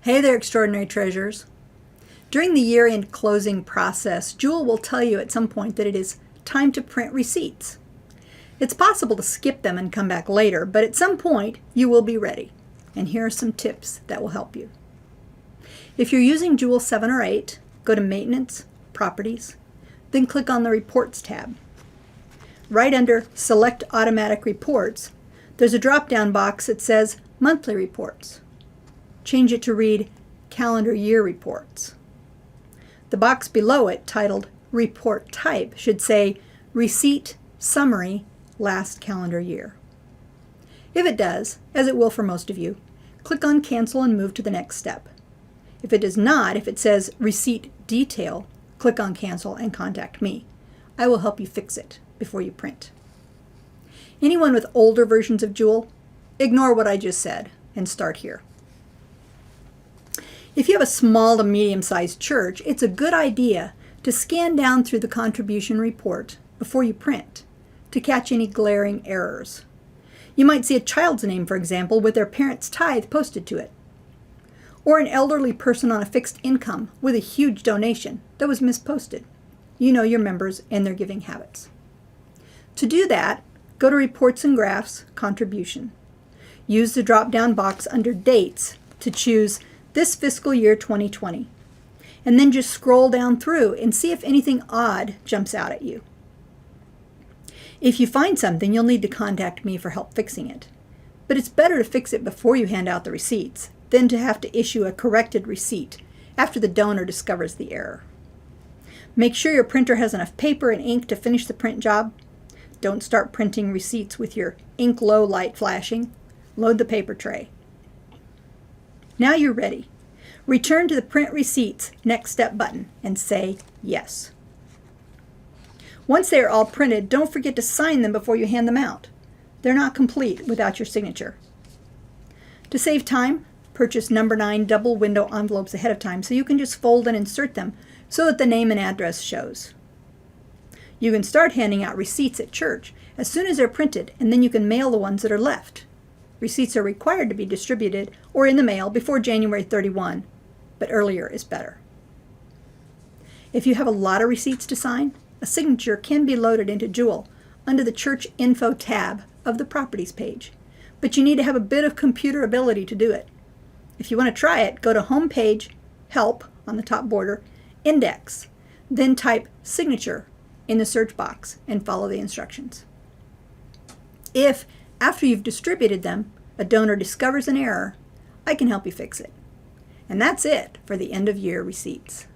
Hey there, extraordinary treasures. During the year-end closing process, Jewel will tell you at some point that it is time to print receipts. It's possible to skip them and come back later, but at some point you will be ready. And here are some tips that will help you. If you're using Jewel 7 or 8, go to Maintenance, Properties, then click on the Reports tab. Right under Select Automatic Reports, there's a drop-down box that says Monthly Reports. Change it to read Calendar Year Reports. The box below it, titled Report Type, should say Receipt Summary Last Calendar Year. If it does, as it will for most of you, click on Cancel and move to the next step. If it does not, if it says Receipt Detail, click on Cancel and contact me. I will help you fix it before you print. Anyone with older versions of Jewel, ignore what I just said and start here. If you have a small to medium-sized church, it's a good idea to scan down through the contribution report before you print to catch any glaring errors. You might see a child's name, for example, with their parent's tithe posted to it, or an elderly person on a fixed income with a huge donation that was misposted. You know your members and their giving habits. To do that, go to Reports and Graphs, Contribution. Use the drop-down box under Dates to choose this fiscal year 2020, and then just scroll down through and see if anything odd jumps out at you. If you find something, you'll need to contact me for help fixing it, but it's better to fix it before you hand out the receipts than to have to issue a corrected receipt after the donor discovers the error. Make sure your printer has enough paper and ink to finish the print job. Don't start printing receipts with your ink low light flashing. Load the paper tray. Now you're ready. Return to the Print Receipts Next Step button and say Yes. Once they are all printed, don't forget to sign them before you hand them out. They're not complete without your signature. To save time, purchase number 9 double window envelopes ahead of time so you can just fold and insert them so that the name and address shows. You can start handing out receipts at church as soon as they're printed, and then you can mail the ones that are left. Receipts are required to be distributed or in the mail before January 31, but earlier is better. If you have a lot of receipts to sign, a signature can be loaded into Jewel under the Church Info tab of the Properties page, but you need to have a bit of computer ability to do it. If you want to try it, go to Home Page, Help on the top border, Index, then type Signature in the search box and follow the instructions. If, after you've distributed them, a donor discovers an error, I can help you fix it. And that's it for the end of year receipts.